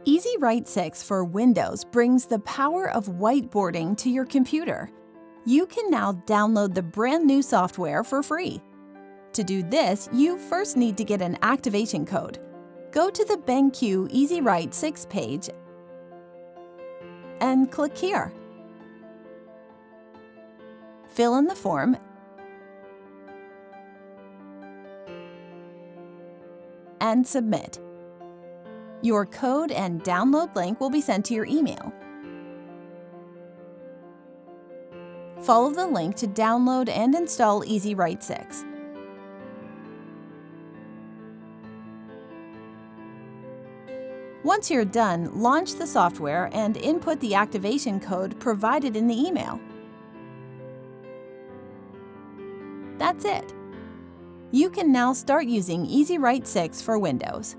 EZWrite 6 for Windows brings the power of whiteboarding to your computer. You can now download the brand new software for free. To do this, you first need to get an activation code. Go to the BenQ EZWrite 6 page and click here. Fill in the form and submit. Your code and download link will be sent to your email. Follow the link to download and install EZWrite 6. Once you're done, launch the software and input the activation code provided in the email. That's it. You can now start using EZWrite 6 for Windows.